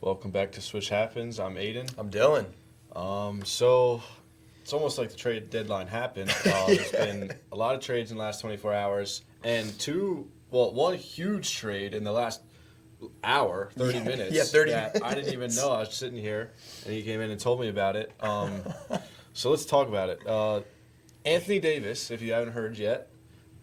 Welcome back to Swish Happens. I'm Aiden. I'm Dylan. So it's almost like the trade deadline happened. There's been a lot of trades in the last 24 hours, and one huge trade in the last hour, 30 minutes. Yeah, 30 that minutes. I didn't even know. I was sitting here, and he came in and told me about it. So let's talk about it. Anthony Davis, if you haven't heard yet,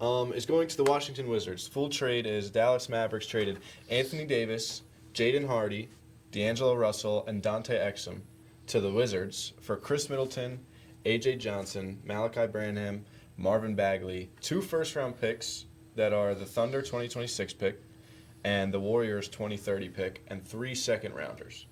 is going to the Washington Wizards. Full trade is Dallas Mavericks traded Anthony Davis, Jaden Hardy, D'Angelo Russell, and Dante Exum to the Wizards for Chris Middleton, A.J. Johnson, Malachi Branham, Marvin Bagley, 2 first-round picks that are the Thunder 2026 pick and the Warriors 2030 pick, and 3 second-rounders.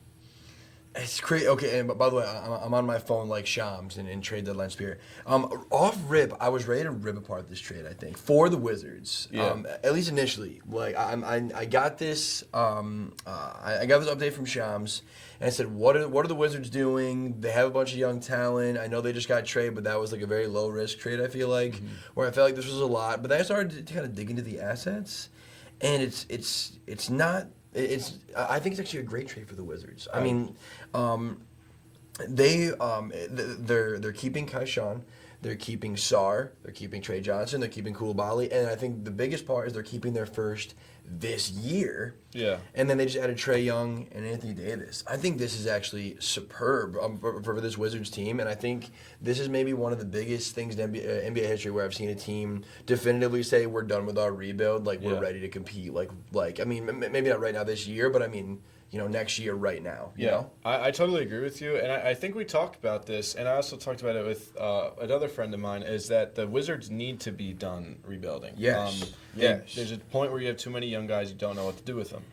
It's crazy. Okay, and by the way, I'm on my phone like Shams in trade deadline spirit. Off rip, I was ready to rip apart this trade. I think for the Wizards, at least initially. Like I got this, I got this update from Shams, and I said, what are the Wizards doing? They have a bunch of young talent. I know they just got traded, but that was like a very low risk trade. I feel like where I felt like this was a lot, but then I started to kind of dig into the assets, and it's not. I think it's actually a great trade for the Wizards. I mean, they're keeping Kaishan, they're keeping Sar, they're keeping Trey Johnson, they're keeping Koulibaly, and I think the biggest part is they're keeping their first this year. Yeah. And then they just added Trae Young and Anthony Davis. I think this is actually superb for this Wizards team, and I think this is maybe one of the biggest things in NBA history where I've seen a team definitively say we're done with our rebuild, like we're ready to compete. Like I mean, maybe not right now this year, but I mean, next year right now. You know? I totally agree with you, and I think we talked about this, and I also talked about it with another friend of mine, is that the Wizards need to be done rebuilding. Yes. There's a point where you have too many young guys, you don't know what to do with them.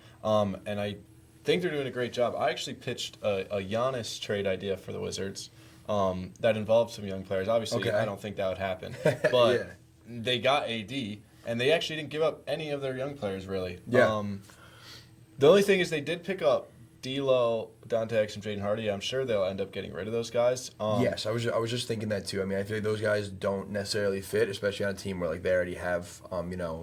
And I think they're doing a great job. I actually pitched a Giannis trade idea for the Wizards that involved some young players. Obviously, I don't think that would happen, but they got AD, and they actually didn't give up any of their young players, really. Yeah. The only thing is they did pick up D'Lo, Dante Exum, Jaden Hardy. I'm sure they'll end up getting rid of those guys. Yes, I was just thinking that too. I mean, I feel like those guys don't necessarily fit, especially on a team where like they already have,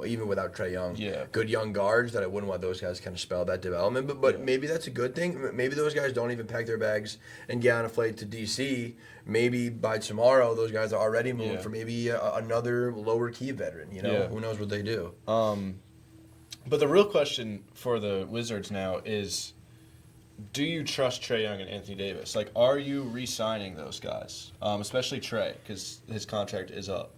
even without Trae Young, good young guards. That I wouldn't want those guys to kind of spell that development. But maybe that's a good thing. Maybe those guys don't even pack their bags and get on a flight to DC. Maybe by tomorrow those guys are already moved for maybe another lower key veteran. Who knows what they do. But the real question for the Wizards now is, do you trust Trae Young and Anthony Davis? Like, are you re-signing those guys, especially Trae, because his contract is up?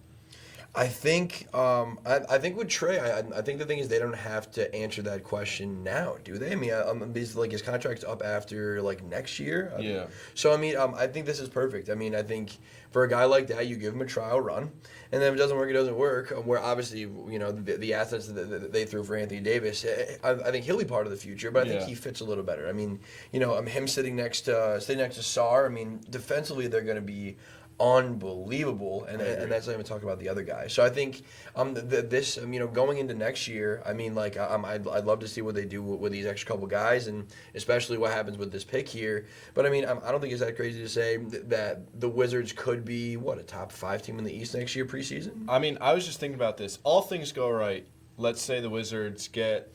I think I think with Trae, I think the thing is they don't have to answer that question now, do they? I mean, his contract's up after like next year. So I mean, I think this is perfect. I mean, I think for a guy like that, you give him a trial run, and then if it doesn't work, it doesn't work. Where obviously, the assets that they threw for Anthony Davis, I think he'll be part of the future, but I think he fits a little better. I mean, him sitting next to Sar. I mean, defensively, they're going to be unbelievable, and that's not even talking about the other guys. So I think this going into next year, I mean, like I'd love to see what they do with these extra couple guys, and especially what happens with this pick here. But I mean, I don't think it's that crazy to say that the Wizards could be a top 5 team in the East next year preseason. I mean, I was just thinking about this. All things go right. Let's say the Wizards get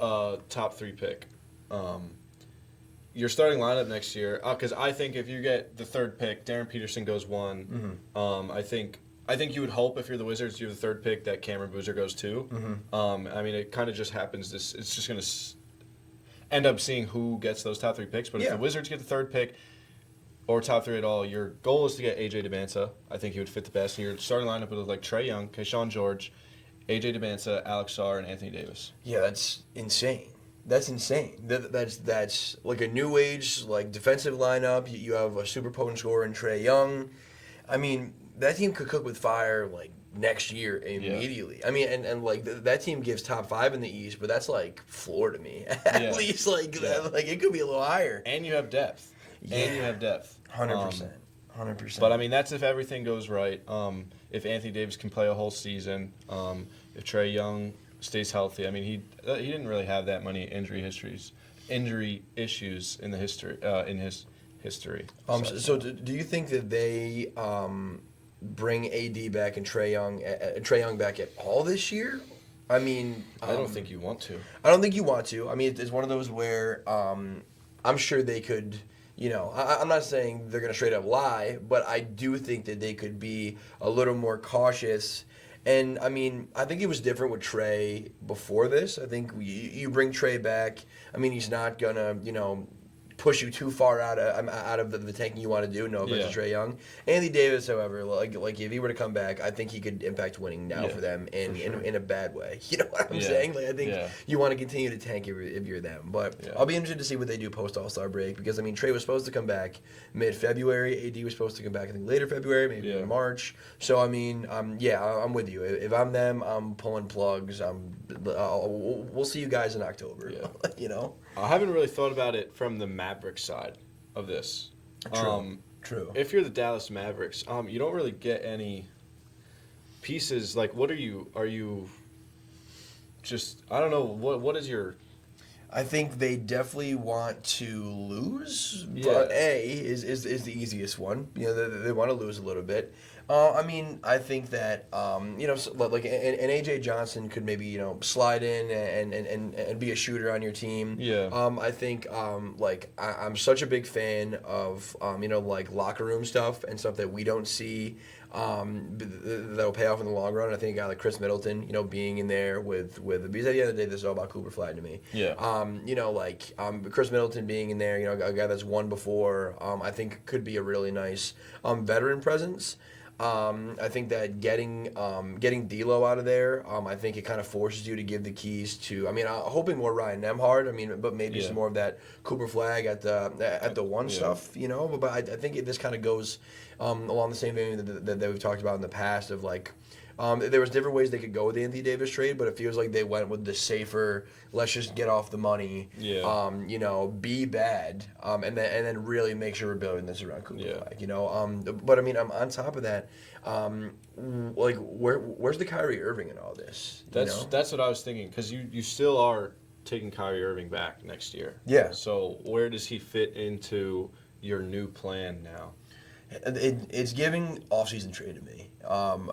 a top 3 pick. Your starting lineup next year, because I think if you get the 3rd pick, Darren Peterson goes 1. I think you would hope if you're the Wizards, you have the 3rd pick that Cameron Boozer goes 2. I mean, it kind of just happens. It's just going to end up seeing who gets those top 3 picks. But if the Wizards get the 3rd pick or top 3 at all, your goal is to get A.J. Debinsa. I think he would fit the best. And your starting lineup would look like Trae Young, Kayshawn George, A.J. Debinsa, Alex Sar, and Anthony Davis. Yeah, that's insane. That's insane. That's like a new age like defensive lineup. You have a super potent scorer in Trae Young. I mean, that team could cook with fire like next year immediately. I mean, and like that team gives top 5 in the East, but that's like floor to me. At least like it could be a little higher. And you have depth. 100%. But I mean, that's if everything goes right. If Anthony Davis can play a whole season. If Trae Young stays healthy. I mean, he didn't really have that many injury issues in his history. So do you think that they bring AD back and Trae Young back at all this year? I mean, I don't think you want to. I don't think you want to. I mean, it's one of those where I'm sure they could. I'm not saying they're going to straight up lie, but I do think that they could be a little more cautious. And, I mean, I think it was different with Trey before this. I think you bring Trey back. I mean, he's not going to, push you too far out of the tanking you want to do. No offense to Trey Young. Anthony Davis, however, like if he were to come back, I think he could impact winning now for them in a bad way. You know what I'm saying? Like I think you want to continue to tank if you're them. But I'll be interested to see what they do post All-Star break because I mean Trey was supposed to come back mid-February. AD was supposed to come back I think later February, maybe in March. So I mean, I'm with you. If I'm them, I'm pulling plugs. We'll see you guys in October. Yeah. I haven't really thought about it from the Mavericks side of this. True. If you're the Dallas Mavericks, you don't really get any pieces. Like, what are you? Are you just? I don't know. What is your? I think they definitely want to lose. But A is the easiest one. They want to lose a little bit. I mean, I think that like an AJ Johnson could maybe slide in and be a shooter on your team. Yeah. I think I'm such a big fan of like locker room stuff and stuff that we don't see. That'll pay off in the long run. I think a guy like Chris Middleton, being in there with because at the end of the day, this is all about Cooper Flag to me. Yeah. Chris Middleton being in there, a guy that's won before, I think could be a really nice veteran presence. I think that getting D'Lo out of there, I think it kind of forces you to give the keys to. I mean, I'm hoping more Ryan Nembhard. I mean, but maybe some more of that Cooper Flag at the one stuff. But I think this kind of goes along the same vein that we've talked about in the past of like. There was different ways they could go with the Anthony Davis trade, but it feels like they went with the safer. Let's just get off the money. Be bad, and then really make sure we're building this around Cooper Flag. But I mean, on top of that, like where's the Kyrie Irving in all this? That's what I was thinking because you still are taking Kyrie Irving back next year. Yeah. So where does he fit into your new plan now? It's giving off-season trade to me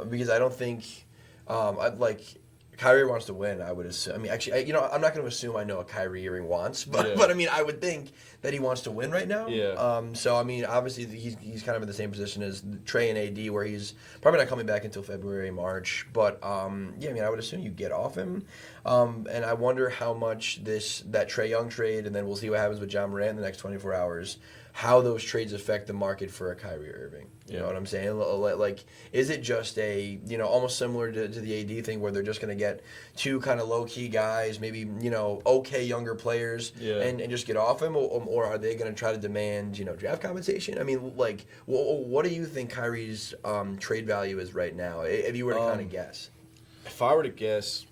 because I don't think Kyrie wants to win. I would assume. I mean, actually, I'm not going to assume I know what Kyrie Irving wants, but I mean, I would think that he wants to win right now. Yeah. So I mean, obviously, he's kind of in the same position as Trey and AD, where he's probably not coming back until February, March. But I mean, I would assume you get off him, and I wonder how much that Trey Young trade, and then we'll see what happens with John Morant in the next 24 hours. How those trades affect the market for a Kyrie Irving. You know what I'm saying? Like, is it just almost similar to the AD thing where they're just going to get two kind of low-key guys, maybe, okay younger players and just get off him? Or are they going to try to demand, draft compensation? I mean, like, what do you think Kyrie's trade value is right now, if you were to kind of guess? If I were to guess,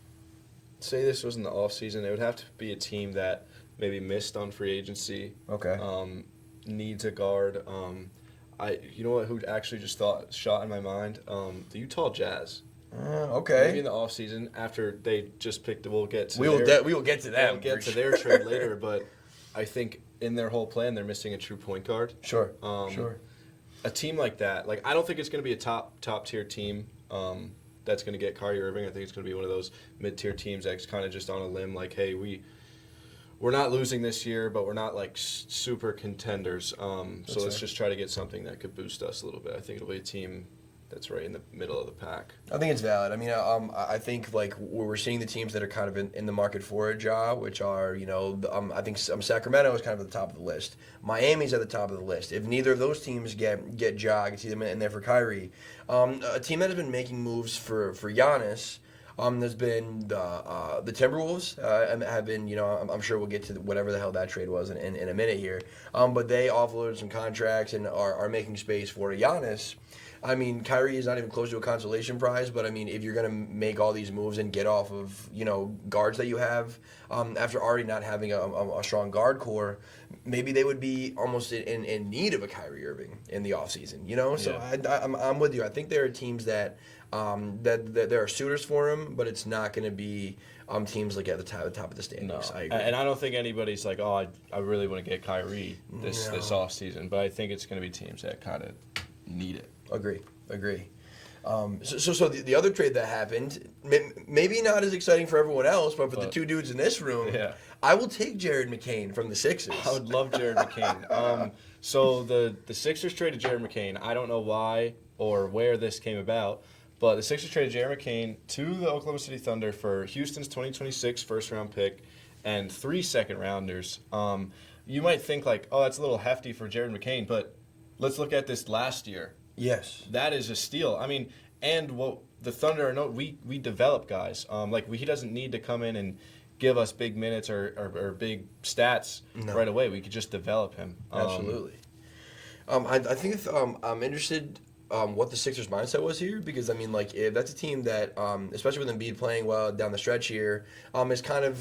say this was in the offseason, it would have to be a team that maybe missed on free agency. Okay. Needs a guard. You know what? Who actually just shot in my mind? The Utah Jazz. Okay. Maybe in the offseason after they just picked. We'll get to. We will get to them. We'll get to their trade later, but I think in their whole plan they're missing a true point guard. Sure. A team like that, like I don't think it's going to be a top tier team. That's going to get Kyrie Irving. I think it's going to be one of those mid tier teams that's kind of just on a limb. Like, hey, we're not losing this year, but we're not like super contenders. So let's just try to get something that could boost us a little bit. I think it'll be a team that's right in the middle of the pack. I think it's valid. I mean, I think like we're seeing the teams that are kind of in the market for a job, which are I think Sacramento is kind of at the top of the list. Miami's at the top of the list. If neither of those teams get Ja, I can see them in there for Kyrie. A team that has been making moves for Giannis. There's been the Timberwolves have been, I'm sure we'll get to whatever the hell that trade was in a minute here. But they offloaded some contracts and are making space for Giannis. I mean, Kyrie is not even close to a consolation prize, but I mean, if you're going to make all these moves and get off of, guards that you have, after already not having a strong guard core, maybe they would be almost in need of a Kyrie Irving in the offseason, So I'm with you. I think there are teams that there are suitors for him, but it's not going to be teams like at the top of the standings. No. I agree. And I don't think anybody's like, I really want to get Kyrie this offseason, but I think it's going to be teams that kind of need it. Agree. So the other trade that happened, maybe not as exciting for everyone else, but for the two dudes in this room, I will take Jared McCain from the Sixers. I would love Jared McCain. So the Sixers traded Jared McCain. I don't know why or where this came about, but the Sixers traded Jared McCain to the Oklahoma City Thunder for Houston's 2026 first-round pick and 3 second-rounders. You might think, like, oh, that's a little hefty for Jared McCain, but let's look at this last year. Yes. That is a steal. I mean, and what the Thunder, we develop guys. He doesn't need to come in and give us big minutes or big stats right away. We could just develop him. Absolutely. I think I'm interested what the Sixers' mindset was here, because I mean, like, if that's a team that, especially with Embiid playing well down the stretch here, is kind of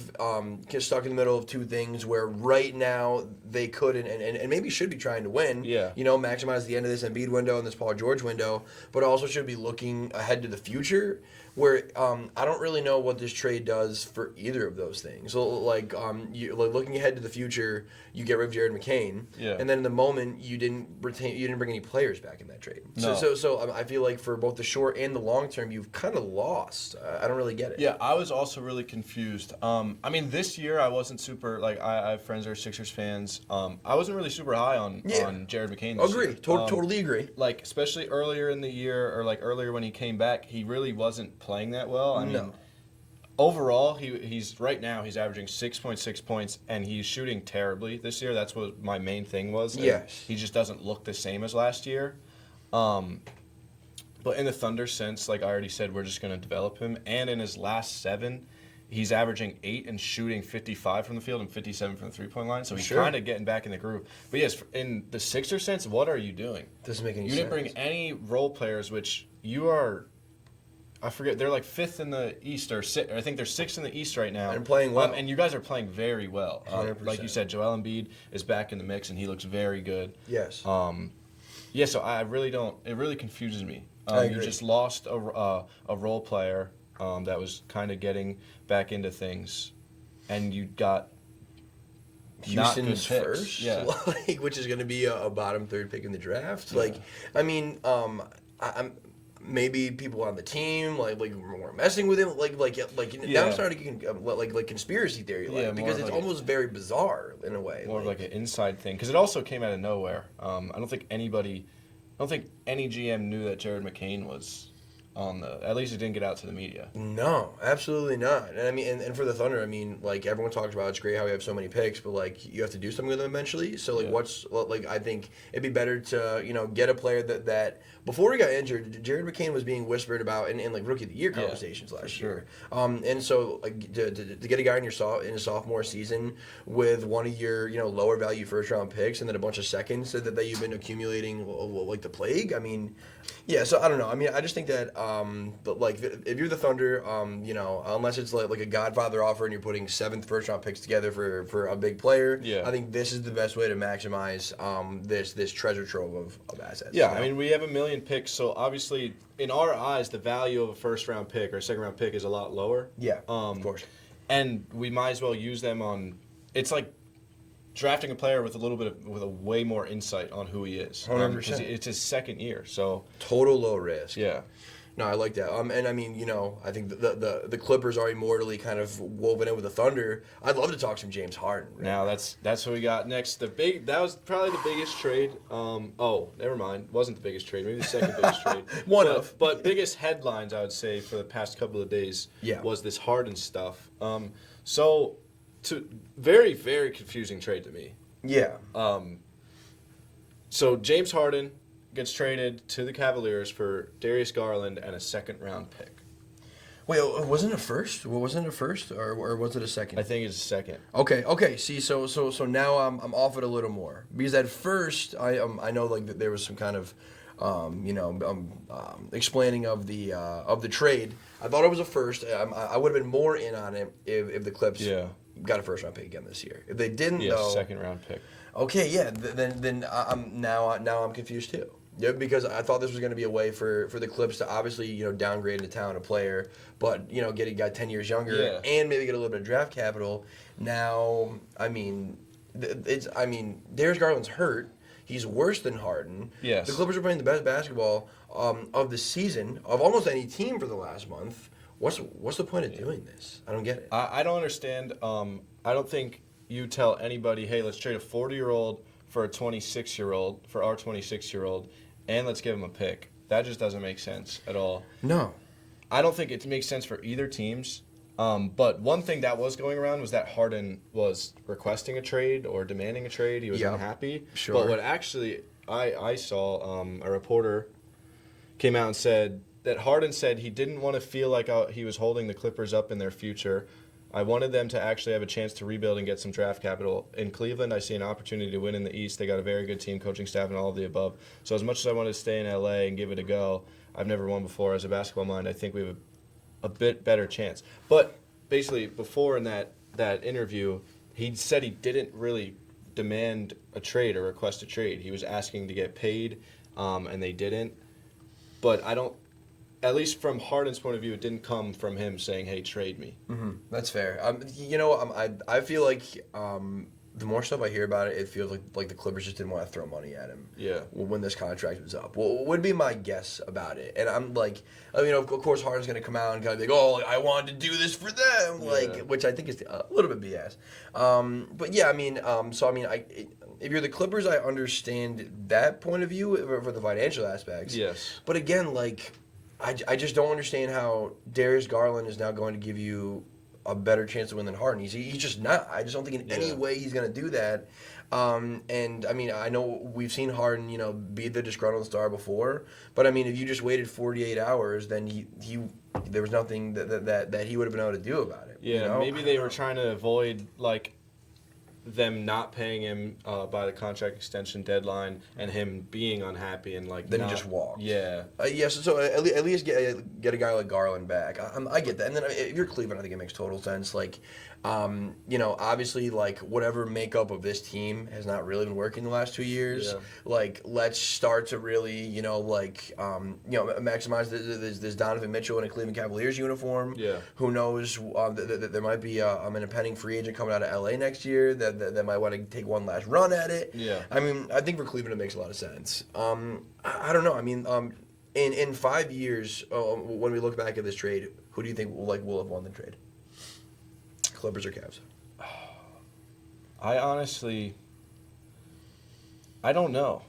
stuck in the middle of two things where right now they could and maybe should be trying to win. Yeah. You know, maximize the end of this Embiid window and this Paul George window, but also should be looking ahead to the future. Where I don't really know what this trade does for either of those things. So looking ahead to the future, you get rid of Jared McCain, and then in the moment you didn't bring any players back in that trade. No. So I feel like for both the short and the long term, you've kind of lost. I don't really get it. Yeah, I was also really confused. I mean, this year I wasn't super I have friends that are Sixers fans. I wasn't really super high on Jared McCain. This Agree. year. Totally agree. Like, especially earlier in the year or like earlier when he came back, he really wasn't playing that well. I mean, overall, he's right now he's averaging 6.6 points and he's shooting terribly this year. That's what my main thing was. Yes. He just doesn't look the same as last year. But in the Thunder sense, like I already said, we're just going to develop him. And in his last 7, he's averaging 8 and shooting 55 from the field and 57 from the three-point line. So he's kind of getting back in the groove. But yes, in the Sixers sense, what are you doing? Doesn't make any sense. You didn't bring any role players, which you are. I forget. They're like 5th in the East, or I think they're 6th in the East right now. And playing well. And you guys are playing very well. 100%. Like you said, Joel Embiid is back in the mix, and he looks very good. Yes. Yeah, so I really don't. It really confuses me. I agree. You just lost a role player that was kind of getting back into things, and you got Houston's first, yeah, which is going to be a bottom 3rd pick in the draft. Yeah. Like, I mean, I'm. Maybe people on the team were messing with him, now I'm starting to get like conspiracy theory, because it's almost very bizarre in a way. More of like an inside thing, because it also came out of nowhere. I don't think any GM knew that Jared McCain was on the. At least it didn't get out to the media. No, absolutely not. And I mean, and for the Thunder, I mean, like everyone talks about, it's great how we have so many picks, but like you have to do something with them eventually. So I think it'd be better to get a player that before he got injured, Jared McCain was being whispered about in like rookie of the year conversations last year. And so to get a guy in his sophomore season with one of your lower value first round picks and then a bunch of seconds that you've been accumulating like the plague. I mean, yeah. So I don't know. I mean, I just think that if you're the Thunder, unless it's like a Godfather offer and you're putting 7th first round picks together for a big player, I think this is the best way to maximize this treasure trove of assets. Yeah, I mean, we have 1 million picks, so obviously in our eyes the value of a first round pick or a second round pick is a lot lower. Yeah, of course. And we might as well use them on. It's like drafting a player with a way more insight on who he is. 100%. It's his 2nd year, so total low risk. Yeah. No, I like that. And I mean, I think the Clippers are immortally kind of woven in with the Thunder. I'd love to talk some James Harden. Right? Now that's what we got next. That was probably the biggest trade. Never mind. Wasn't the biggest trade. Maybe the second biggest trade. But biggest headlines, I would say, for the past couple of days was this Harden stuff. Very, very confusing trade to me. Yeah. So James Harden gets traded to the Cavaliers for Darius Garland and a 2nd round pick. Wait, wasn't it first? Wasn't it first, or was it a 2nd? I think it's a 2nd. Okay. See, so now I'm off it a little more, because at first I know like that there was some kind of explaining of the trade. I thought it was a first. I would have been more in on it if the Clips got a first round pick again this year. If they didn't, though, 2nd round pick. Okay, yeah. Then I'm confused too. Yeah, because I thought this was going to be a way for the Clips to obviously downgrade into town a player, but get a guy 10 years younger and maybe get a little bit of draft capital. Now, I mean, Darius Garland's hurt. He's worse than Harden. Yes. The Clippers are playing the best basketball of the season of almost any team for the last month. what's the point of doing this? I don't get it. I don't understand. I don't think you tell anybody, hey, let's trade a 40-year-old for a 26-year-old, for our 26-year-old, and let's give him a pick. That just doesn't make sense at all. No. I don't think it makes sense for either teams. But one thing that was going around was that Harden was requesting a trade or demanding a trade. He was unhappy. Sure. But what actually I saw, a reporter came out and said that Harden said he didn't want to feel like he was holding the Clippers up in their future. I wanted them to actually have a chance to rebuild and get some draft capital. In Cleveland, I see an opportunity to win in the East. They got a very good team, coaching staff, and all of the above. So as much as I wanted to stay in LA and give it a go, I've never won before. As a basketball mind, I think we have a bit better chance. But basically, before in that interview, he said he didn't really demand a trade or request a trade. He was asking to get paid, and they didn't. But I don't. At least from Harden's point of view, it didn't come from him saying, "Hey, trade me." Mm-hmm. That's fair. I feel like the more stuff I hear about it, it feels like the Clippers just didn't want to throw money at him. Yeah. When this contract was up, well, would be my guess about it. And I'm like, of course, Harden's going to come out and kind of be like, "Oh, I wanted to do this for them," which I think is a little bit BS. But yeah, if you're the Clippers, I understand that point of view for the financial aspects. Yes. But again, I just don't understand how Darius Garland is now going to give you a better chance to win than Harden. He's just not. I just don't think in any way he's going to do that. I know we've seen Harden, be the disgruntled star before, but if you just waited 48 hours, then there was nothing that he would have been able to do about it. Yeah, maybe they were trying to avoid them not paying him by the contract extension deadline and him being unhappy and then he just walked. Yeah. So at least get a guy like Garland back. I get that. And then if you're Cleveland, I think it makes total sense. Obviously, whatever makeup of this team has not really been working the last 2 years. Yeah. Let's start to really, maximize this Donovan Mitchell in a Cleveland Cavaliers uniform. Yeah. Who knows? There might be an impending free agent coming out of LA next year that might want to take one last run at it. Yeah. I think for Cleveland it makes a lot of sense. I don't know. In 5 years, when we look back at this trade, who do you think will have won the trade? Clippers or Cavs? I honestly, I don't know.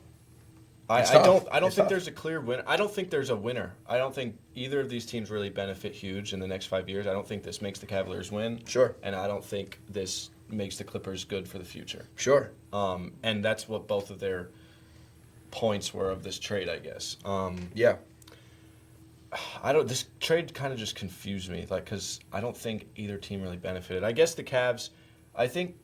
I don't think there's a clear winner. I don't think there's a winner. I don't think either of these teams really benefit huge in the next 5 years. I don't think this makes the Cavaliers win. Sure. And I don't think this makes the Clippers good for the future. Sure. And that's what both of their points were of this trade, I guess. Yeah. This trade kind of just confused me, because I don't think either team really benefited. I guess the Cavs, I think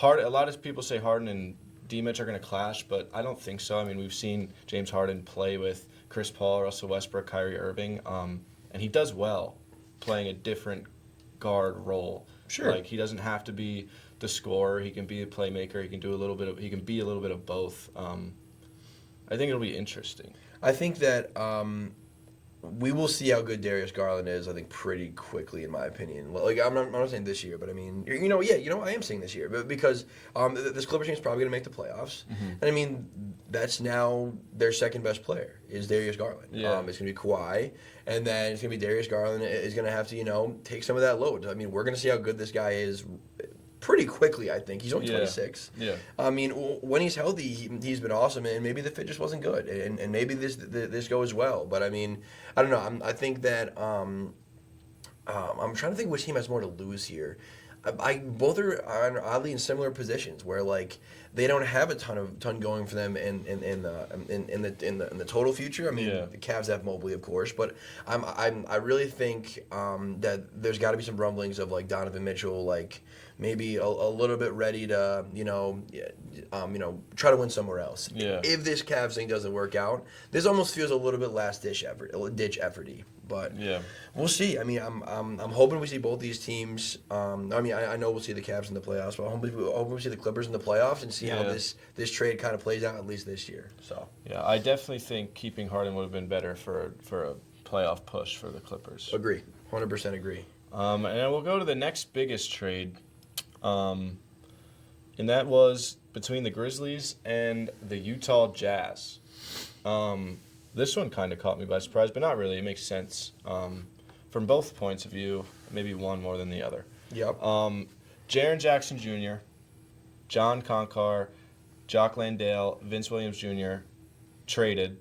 a lot of people say Harden and D-Mitch are going to clash, but I don't think so. We've seen James Harden play with Chris Paul, Russell Westbrook, Kyrie Irving, and he does well playing a different guard role. Sure. He doesn't have to be the scorer. He can be a playmaker. He can be a little bit of both. I think it'll be interesting. I think that we will see how good Darius Garland is, I think, pretty quickly, in my opinion. I'm not saying this year, but I am saying this year, but because this Clippers team is probably going to make the playoffs, and that's now their second best player is Darius Garland. Yeah. It's going to be Kawhi, and then it's going to be Darius Garland is going to have to take some of that load. We're going to see how good this guy is pretty quickly, I think. He's only 26. Yeah. When he's healthy, he's been awesome, and maybe the fit just wasn't good, and maybe this goes well. But I don't know. I think that I'm trying to think which team has more to lose here. Both are oddly in similar positions where they don't have a ton going for them in the total future. The Cavs have Mobley, of course, but I really think that there's got to be some rumblings of Donovan Mitchell maybe a little bit ready to try to win somewhere else. Yeah. If this Cavs thing doesn't work out, this almost feels a little bit ditch efforty. But we'll see. I'm hoping we see both these teams. I know we'll see the Cavs in the playoffs, but I'm hoping we see the Clippers in the playoffs and see how this trade kind of plays out at least this year. So yeah, I definitely think keeping Harden would have been better for a playoff push for the Clippers. Agree, 100% agree. And then we'll go to the next biggest trade, and that was between the Grizzlies and the Utah Jazz. This one kind of caught me by surprise, but not really. It makes sense from both points of view, maybe one more than the other. Yep. Jaren Jackson Jr., John Concar, Jock Landale, Vince Williams Jr. traded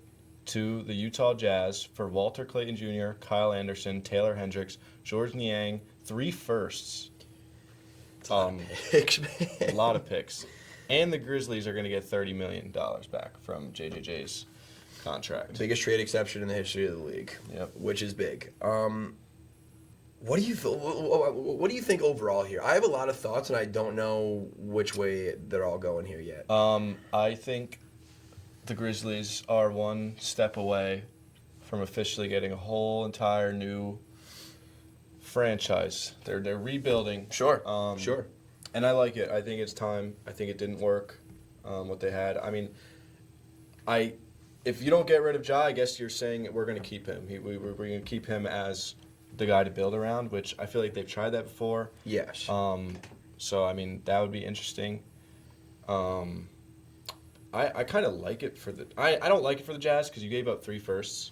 to the Utah Jazz for Walter Clayton Jr., Kyle Anderson, Taylor Hendricks, George Niang, 3 firsts. Picks, man. A lot of picks. And the Grizzlies are going to get $30 million back from JJJ's contract. Biggest trade exception in the history of the league. Yep. Which is big. What do you think overall here? I have a lot of thoughts, and I don't know which way they're all going here yet. I think the Grizzlies are one step away from officially getting a whole entire new franchise. They're rebuilding. Sure. Sure. And I like it. I think it's time. I think it didn't work, what they had. I mean, if you don't get rid of Ja, I guess you're saying we're going to keep him. We're going to keep him as the guy to build around, which I feel like they've tried that before. Yes. So, I mean, that would be interesting. I kind of like it for the... I don't like it for the Jazz because you gave up 3 firsts.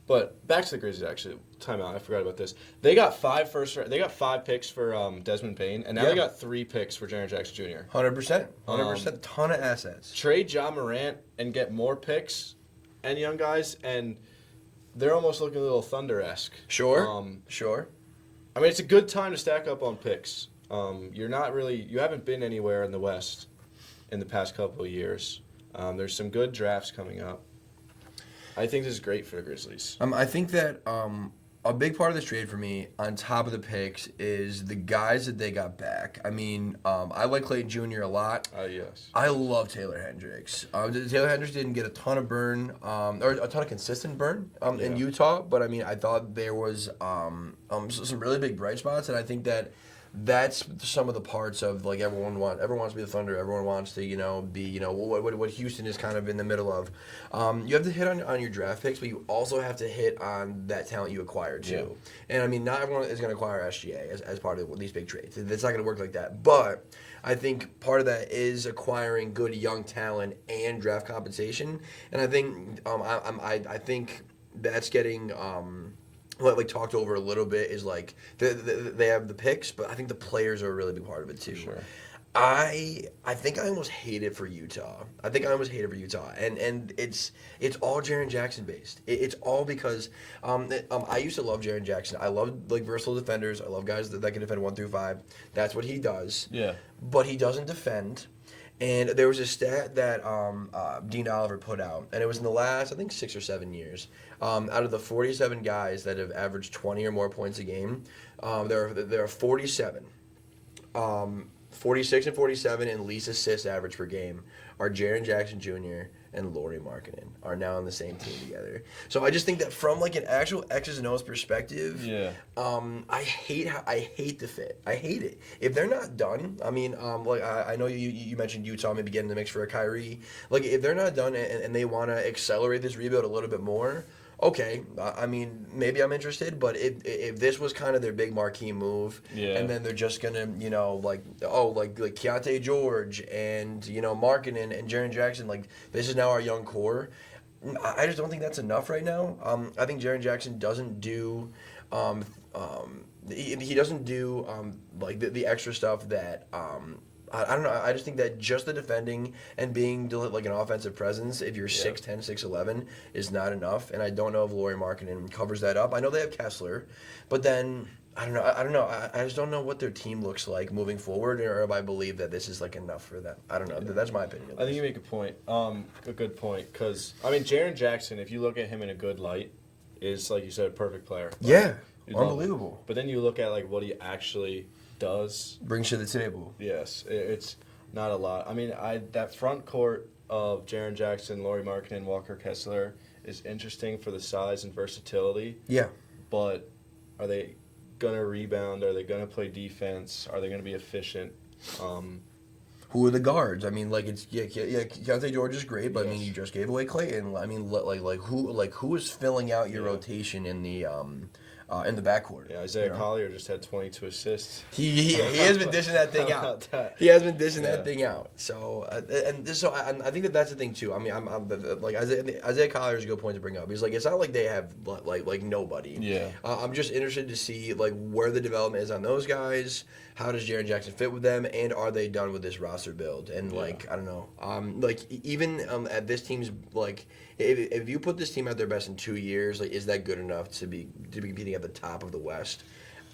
But back to the Grizzlies, actually. Time out. I forgot about this. They got 5 picks for Desmond Bane, and now they got 3 picks for Jaren Jackson Jr. 100%. 100%. Ton of assets. Trade Ja Morant and get more picks and young guys, and they're almost looking a little Thunder-esque. Sure. Sure. I mean, it's a good time to stack up on picks. You haven't been anywhere in the West in the past couple of years. There's some good drafts coming up. I think this is great for the Grizzlies. I think that a big part of this trade for me, on top of the picks, is the guys that they got back. I mean, I like Clayton Jr. a lot. Yes. I love Taylor Hendricks. Taylor Hendricks didn't get a ton of burn, or a ton of consistent burn in Utah, but I mean, I thought there was some really big bright spots, and I think that that's some of the parts of, like, everyone wants to be the Thunder. Everyone wants to, be, what Houston is kind of in the middle of. You have to hit on your draft picks, but you also have to hit on that talent you acquired too. Yeah. And I mean, not everyone is going to acquire SGA as part of these big trades. It's not going to work like that. But I think part of that is acquiring good young talent and draft compensation. And I think I think that's getting. Like talked over a little bit is like they have the picks, but I think the players are a really big part of it too. Sure. I think I almost hate it for Utah. And it's all Jaren Jackson based. It's all because I used to love Jaren Jackson. I love, like, versatile defenders. I love guys that can defend 1 through 5. That's what he does. Yeah. But he doesn't defend. And there was a stat that Dean Oliver put out, and it was in the last, I think, 6 or 7 years. Out of the 47 guys that have averaged 20 or more points a game, there are 47. 46 and 47 in least assists average per game are Jaren Jackson Jr. and Lauri Markkanen are now on the same team together. So I just think that from, like, an actual X's and O's perspective, I hate the fit. I hate it. If they're not done, I mean, like, I know you mentioned Utah maybe getting in the mix for a Kyrie. Like, if they're not done and they want to accelerate this rebuild a little bit more, okay, I mean, maybe I'm interested, but if this was kind of their big marquee move, and then they're just going to, like Keontae George and, Markkanen and Jaren Jackson, like, this is now our young core, I just don't think that's enough right now. I think Jaren Jackson doesn't do, he doesn't do, like, the extra stuff that, I don't know. I just think that just the defending and being like an offensive presence, if you're 6'10", 6'11", is not enough. And I don't know if Lauri Markkanen covers that up. I know they have Kessler, but then I don't know. I just don't know what their team looks like moving forward, or if I believe that this is, like, enough for them. I don't know. That's my opinion. I think you make a point. A good point, because I mean, Jaren Jackson, if you look at him in a good light, is, like you said, a perfect player. Yeah, unbelievable. But then you look at, like, what he actually does, brings to the table. Yes, it's not a lot. I mean, that front court of Jaren Jackson, Lauri Markkanen, Walker Kessler is interesting for the size and versatility. Yeah. But are they gonna rebound? Are they gonna play defense? Are they gonna be efficient? Who are the guards? I mean, like, it's Keontae George is great, but I mean, you just gave away Clayton. I mean, who is filling out your rotation in the in the backcourt. Yeah, Isaiah Collier just had 22 assists. He has been dishing that thing out. He has been dishing that thing out. So I think that's the thing too. I mean, I'm like Isaiah Collier is a good point to bring up. He's like, it's not like they have like nobody. Yeah. I'm just interested to see like where the development is on those guys. How does Jaren Jackson fit with them, and are they done with this roster build? And like I don't know, like even at this team's like. If you put this team at their best in 2 years, like, is that good enough to be competing at the top of the West?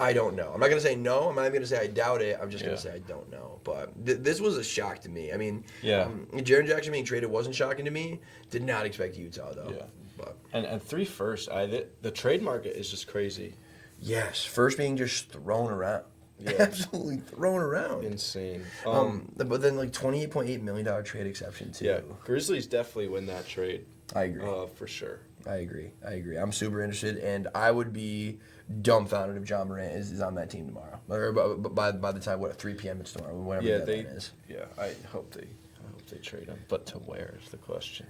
I don't know. I'm not going to say no. I'm not even going to say I doubt it. I'm just going to say I don't know. But this was a shock to me. I mean, Jaren Jackson being traded wasn't shocking to me. Did not expect Utah, though. Yeah. But. And 3 firsts. The trade market is just crazy. Yes. First being just thrown around. Yeah. Absolutely thrown around. Insane. But then, like, $28.8 million trade exception, too. Yeah. Grizzlies definitely win that trade. I agree. For sure. I agree. I'm super interested, and I would be dumbfounded if John Morant is on that team tomorrow. Or by the time 3 p.m. it's tomorrow, whatever that is. Yeah, I hope they trade him. But to where is the question?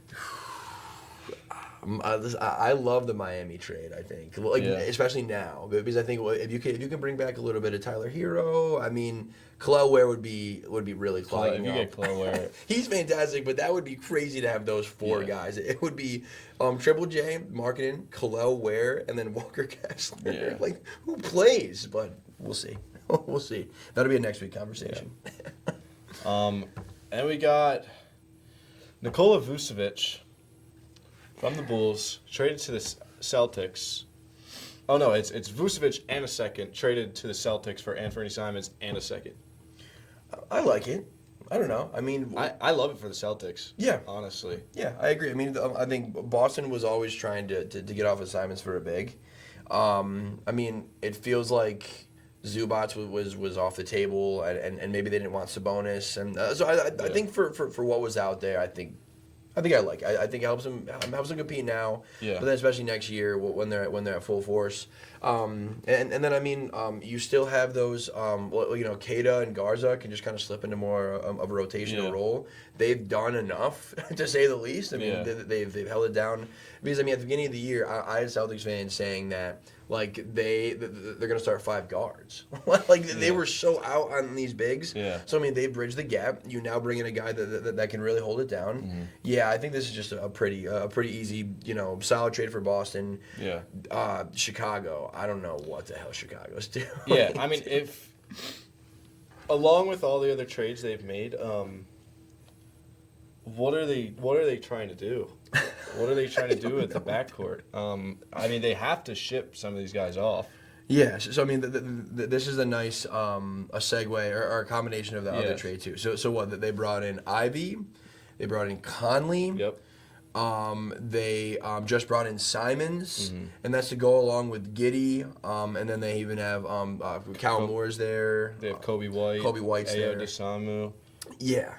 I love the Miami trade. I think, especially now, because I think if you can bring back a little bit of Tyler Hero, I mean, Kel'el Ware would be really clogging up. If you get Kel'el Ware, he's fantastic, but that would be crazy to have those 4 guys. It would be Triple J, Marketing, Kel'el Ware, and then Walker Kessler. Yeah. Like, who plays? But we'll see. We'll see. That'll be a next week conversation. Yeah. And we got Nikola Vucevic from the Bulls, traded to the Celtics. Oh, no, it's Vucevic and a second, traded to the Celtics for Anthony Simons and a second. I like it. I don't know. I mean... I love it for the Celtics. Yeah. Honestly. Yeah, I agree. I mean, I think Boston was always trying to get off of Simons for a big. I mean, it feels like Zubats was off the table, and maybe they didn't want Sabonis. And so I think for what was out there, I think I like it. I think it helps them compete now. Yeah. But then especially next year when they're at full force. And then I mean you still have those Keita and Garza can just kind of slip into more of a rotational role. They've done enough to say the least. I mean they've held it down because I mean at the beginning of the year I had Celtics fans saying that like they're gonna start 5 guards. They were so out on these bigs. Yeah. So I mean they bridged the gap. You now bring in a guy that can really hold it down. Mm-hmm. Yeah, I think this is just a pretty easy solid trade for Boston. Yeah. Chicago. I don't know what the hell Chicago's doing. Yeah, I mean if along with all the other trades they've made, what are they trying to do? What are they trying to do with the backcourt? I mean, they have to ship some of these guys off. Yeah, so I mean, this is a nice a segue or a combination of the other trade too. So what? They brought in Ivy, they brought in Conley. Yep. They just brought in Simons, and that's to go along with Giddey. And then they even have Cal Moore's there. They have Kobe White. Kobe White's Ayo there. DeSamu. Yeah.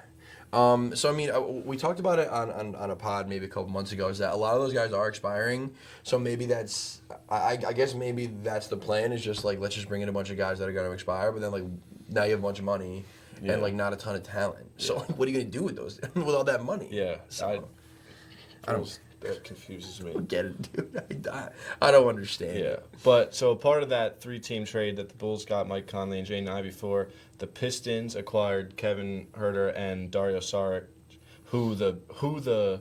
So I mean, we talked about it on a pod maybe a couple months ago. Is that a lot of those guys are expiring? So maybe that's I guess maybe that's the plan. Is just like let's just bring in a bunch of guys that are going to expire, but then like now you have a bunch of money and like not a ton of talent. So like, what are you going to do with those with all that money? Yeah, so, I don't. That confuses me. I don't get it, dude. I don't understand. Yeah, but so part of that 3-team trade that the Bulls got Mike Conley and Jaden Ivey for, the Pistons acquired Kevin Huerter and Dario Saric, who the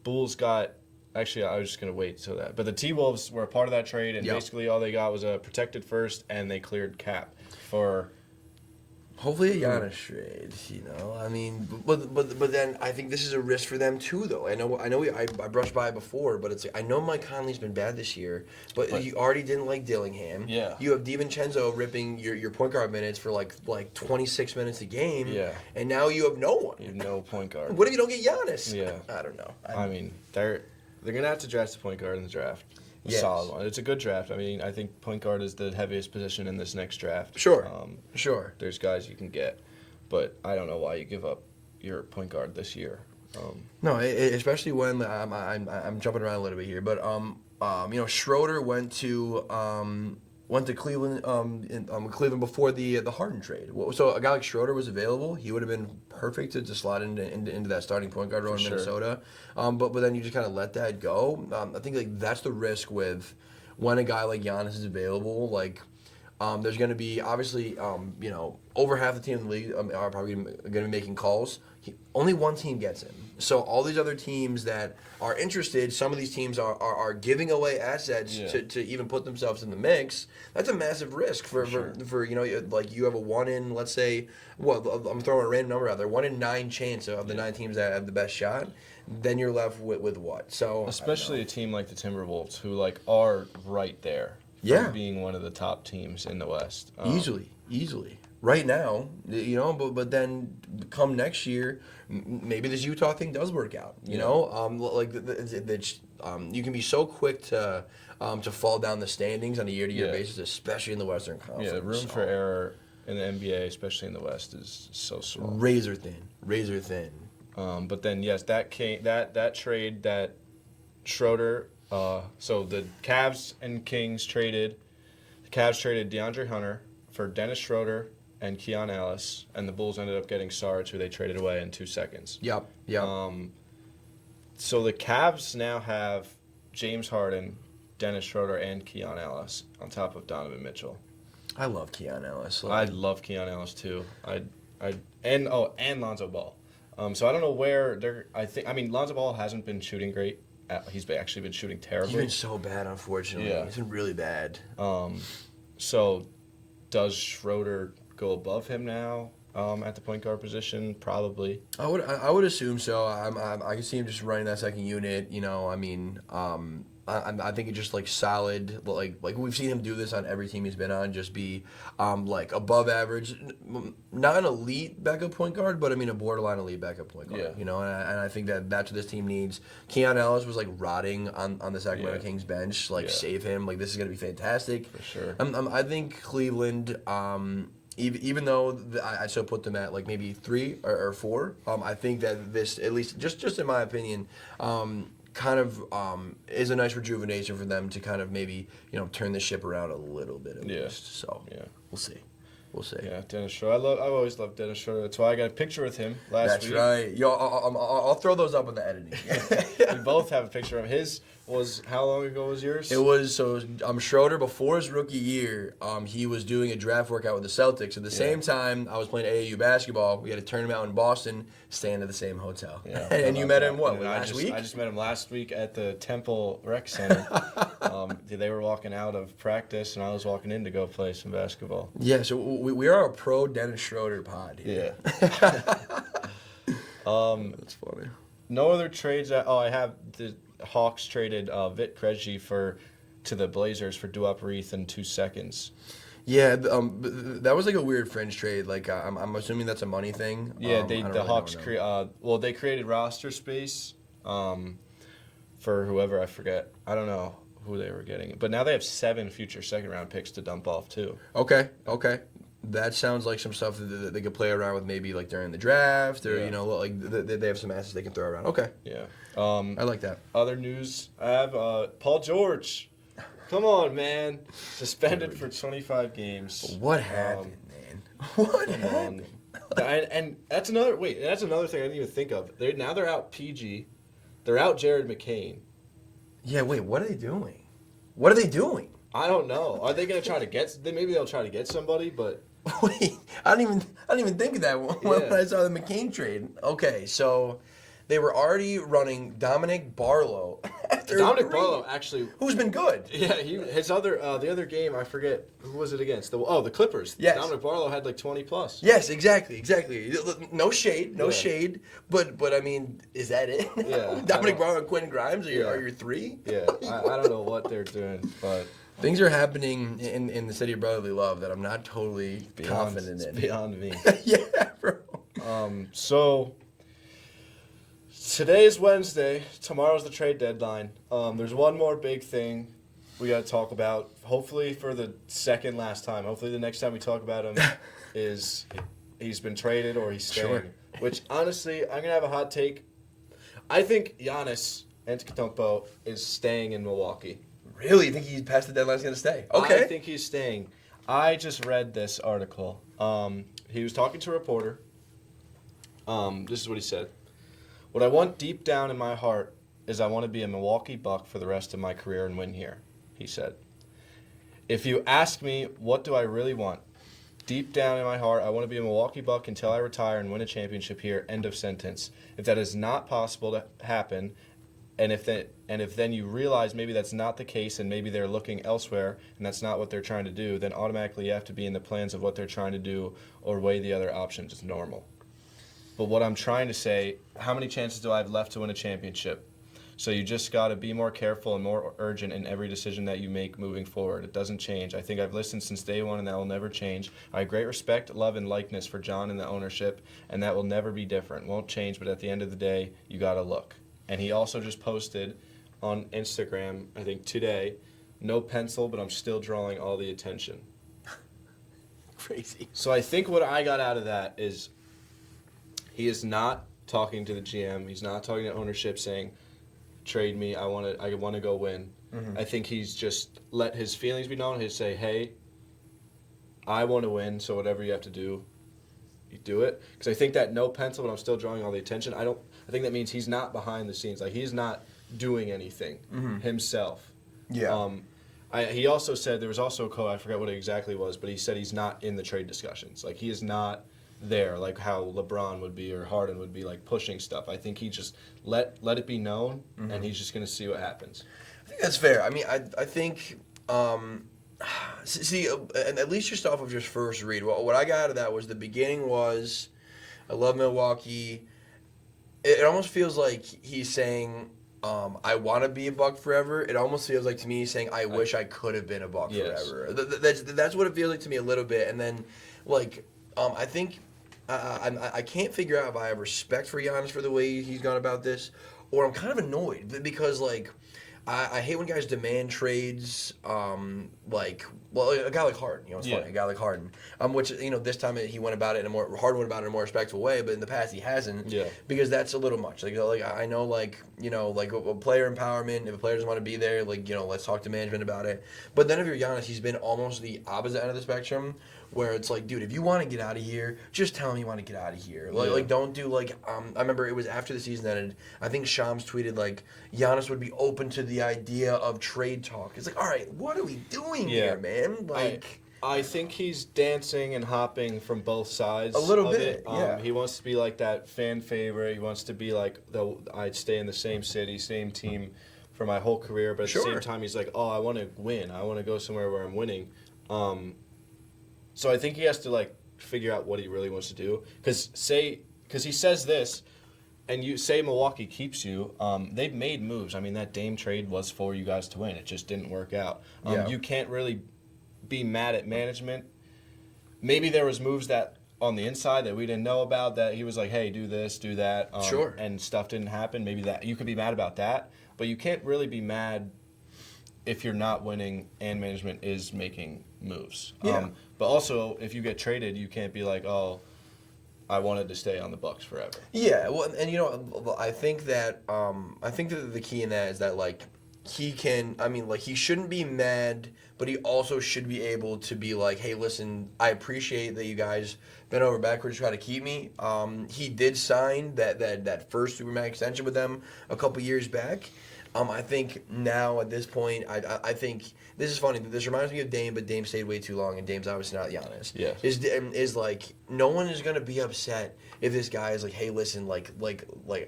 Bulls got. Actually, I was just gonna wait till that. But the T-Wolves were a part of that trade, and basically all they got was a protected first, and they cleared cap for. Hopefully a Giannis trade, I mean, but then I think this is a risk for them too, though. I know I brushed by it before, but it's I know Mike Conley's been bad this year, but you already didn't like Dillingham. Yeah. You have DiVincenzo ripping your point guard minutes for like 26 minutes a game. Yeah. And now you have no one. You have no point guard. What if you don't get Giannis? Yeah. I don't know. I mean, they're gonna have to draft a point guard in the draft. A solid one. It's a good draft. I mean, I think point guard is the heaviest position in this next draft. Sure. Sure. There's guys you can get, but I don't know why you give up your point guard this year. No, especially when I'm jumping around a little bit here, but Schroeder went to Cleveland Cleveland before the Harden trade. So a guy like Schroeder was available. He would have been perfect to slot into that starting point guard role in Minnesota. But then you just kind of let that go. I think like that's the risk with when a guy like Giannis is available, like. There's going to be, obviously, over half the team in the league are probably going to be making calls. Only one team gets him. So all these other teams that are interested, some of these teams are giving away assets to even put themselves in the mix. That's a massive risk for like you have a 1 in, let's say, I'm throwing a random number out there, 1 in 9 chance of the 9 teams that have the best shot. Then you're left with what? So especially a team like the Timberwolves, who like are right there. Being one of the top teams in the West. Easily. Right now, but then come next year, maybe this Utah thing does work out. You can be so quick to fall down the standings on a year-to-year basis, especially in the Western Conference. Yeah, room for error in the NBA, especially in the West, is so small. Razor thin. But then yes, that trade that Schroeder. So the Cavs and Kings traded. The Cavs traded DeAndre Hunter for Dennis Schroeder and Keon Ellis, and the Bulls ended up getting Sarge, who they traded away in 2 seconds. Yep. So the Cavs now have James Harden, Dennis Schroeder, and Keon Ellis on top of Donovan Mitchell. I love Keon Ellis. I love Keon Ellis too. And Lonzo Ball. So I don't know where they're. Lonzo Ball hasn't been shooting great. He's actually been shooting terribly. He's been so bad, unfortunately. Yeah. He's been really bad. So does Schroeder go above him now at the point guard position? Probably. I would assume so. I can see him just running that second unit. I think it's just like solid. Like we've seen him do this on every team he's been on. Just be like above average, not an elite backup point guard, but a borderline elite backup point guard. Yeah. And I think that's what this team needs. Keon Ellis was like rotting on the Sacramento Kings bench. Save him. Like this is gonna be fantastic. For sure. I think Cleveland. Even though I still put them at like maybe 3 or 4, I think that this, at least just in my opinion, kind of is a nice rejuvenation for them to kind of maybe turn the ship around a little bit at least. So we'll see. Yeah, Dennis Schroeder. I've always loved Dennis Schroeder. That's why I got a picture with him last week. That's right. Yo, I'll throw those up in the editing. We both have a picture of his. How long ago was yours? It was Schroeder before his rookie year. He was doing a draft workout with the Celtics. At the same time, I was playing AAU basketball. We had a tournament out in Boston, staying at the same hotel. Yeah, and you met him last week? I just met him last week at the Temple Rec Center. They were walking out of practice, and I was walking in to go play some basketball. Yeah, so we are a pro Dennis Schroeder pod here. Yeah. That's funny. No other trades. I have the Hawks traded Vit Krejci to the Blazers for Duop Reith in 2 seconds. Yeah, that was like a weird fringe trade. Like I'm assuming that's a money thing. Yeah, the Hawks they created roster space for whoever, I forget. I don't know who they were getting, but now they have 7 future second round picks to dump off too. Okay. That sounds like some stuff that they could play around with, maybe like during the draft, or they have some assets they can throw around. Okay. Yeah. I like that. Other news, I have Paul George. Come on, man. Suspended for 25 games. What happened, man? What happened? And that's another thing I didn't even think of. They're out PG. They're out Jared McCain. Yeah, wait, what are they doing? I don't know. Are they going to try to get? Maybe they'll try to get somebody, but wait, I didn't even think of that when I saw the McCain trade. Okay, so they were already running Dominic Barlow. Dominic Barlow, actually, who's been good. Yeah, the other game, I forget who was it against. The Clippers. Yes. Dominic Barlow had like 20 plus. Yes, exactly. No shade, but I mean, is that it? Yeah. Dominic Barlow and Quentin Grimes are your 3? Yeah, I don't know what they're doing, but things are happening in the city of brotherly love that I'm not totally confident in. It's beyond me. Yeah, bro. So today is Wednesday. Tomorrow's the trade deadline. There's one more big thing we got to talk about. Hopefully for the second last time. Hopefully the next time we talk about him is he's been traded or he's staying. Sure. Which honestly, I'm gonna have a hot take. I think Giannis Antetokounmpo is staying in Milwaukee. Really? You think he's past the deadline? He's going to stay? Okay. I think he's staying. I just read this article. He was talking to a reporter. This is what he said. What I want deep down in my heart is I want to be a Milwaukee Buck for the rest of my career and win here, he said. if you ask me, what do I really want? Deep down in my heart, I want to be a Milwaukee Buck until I retire and win a championship here. End of sentence. If that is not possible to happen, and if then you realize maybe that's not the case and maybe they're looking elsewhere and that's not what they're trying to do, then automatically you have to be in the plans of what they're trying to do or weigh the other options as normal. But what I'm trying to say, how many chances do I have left to win a championship? So you just got to be more careful and more urgent in every decision that you make moving forward. It doesn't change. I think I've listened since day one, and that will never change. I have great respect, love, and likeness for John and the ownership, and that will never be different. Won't change, but at the end of the day, you got to look. And he also just posted on Instagram, I think today, no pencil, but I'm still drawing all the attention. Crazy. So I think what I got out of that is he is not talking to the GM. He's not talking to ownership saying, trade me, I want to go win. Mm-hmm. I think he's just let his feelings be known. He'd say, hey, I want to win, so whatever you have to do, you do it. Because I think that no pencil, but I'm still drawing all the attention. I think that means he's not behind the scenes. Like, he's not doing anything himself. Yeah. He also said, there was also a quote, I forget what it exactly was, but he said he's not in the trade discussions. Like, he is not there, like how LeBron would be or Harden would be, like pushing stuff. I think he just let it be known, and he's just going to see what happens. I think that's fair. I mean, I think, see, and at least just off of your first read, what I got out of that was the beginning was, I love Milwaukee. It almost feels like he's saying, I want to be a Buck forever. It almost feels like to me he's saying, I wish I could have been a Buck forever. That's what it feels like to me a little bit. And then, like, I think I can't figure out if I have respect for Giannis for the way he's gone about this, or I'm kind of annoyed because, like, I hate when guys demand trades, like, well, a guy like Harden, you know, it's funny, a guy like Harden, which, you know, this time Harden went about it in a more respectful way, but in the past he hasn't, because that's a little much. Like I know, like, you know, like a player empowerment, if a player doesn't want to be there, like, you know, let's talk to management about it. But then if you're Giannis, he's been almost the opposite end of the spectrum, where it's like, dude, if you want to get out of here, just tell him you want to get out of here. Like don't do, like, I remember it was after the season ended, I think Shams tweeted, like, Giannis would be open to the idea of trade talk. It's like, all right, what are we doing here, man? Like, I think he's dancing and hopping from both sides. A little bit, yeah. He wants to be like that fan favorite. He wants to be like, I'd stay in the same city, same team for my whole career. But at the same time, he's like, oh, I want to win. I want to go somewhere where I'm winning. So I think he has to, like, figure out what he really wants to do. Because he says this, and you say Milwaukee keeps you, they've made moves. I mean, that Dame trade was for you guys to win. It just didn't work out. You can't really be mad at management. Maybe there was moves that on the inside that we didn't know about that he was like, hey, do this, do that, and stuff didn't happen. Maybe that you could be mad about that, but you can't really be mad if you're not winning and management is making moves. But also, if you get traded, you can't be like, oh, I wanted to stay on the Bucks forever. Yeah, well, and, you know, I think that the key in that is that, like, he can, I mean, like, he shouldn't be mad, but he also should be able to be like, hey, listen, I appreciate that you guys bent over backwards to try to keep me. He did sign that first Supermax extension with them a couple years back. I think now at this point, I think this is funny. This reminds me of Dame, but Dame stayed way too long, and Dame's obviously not Giannis. Yeah. Is like, no one is gonna be upset if this guy is like, hey, listen, like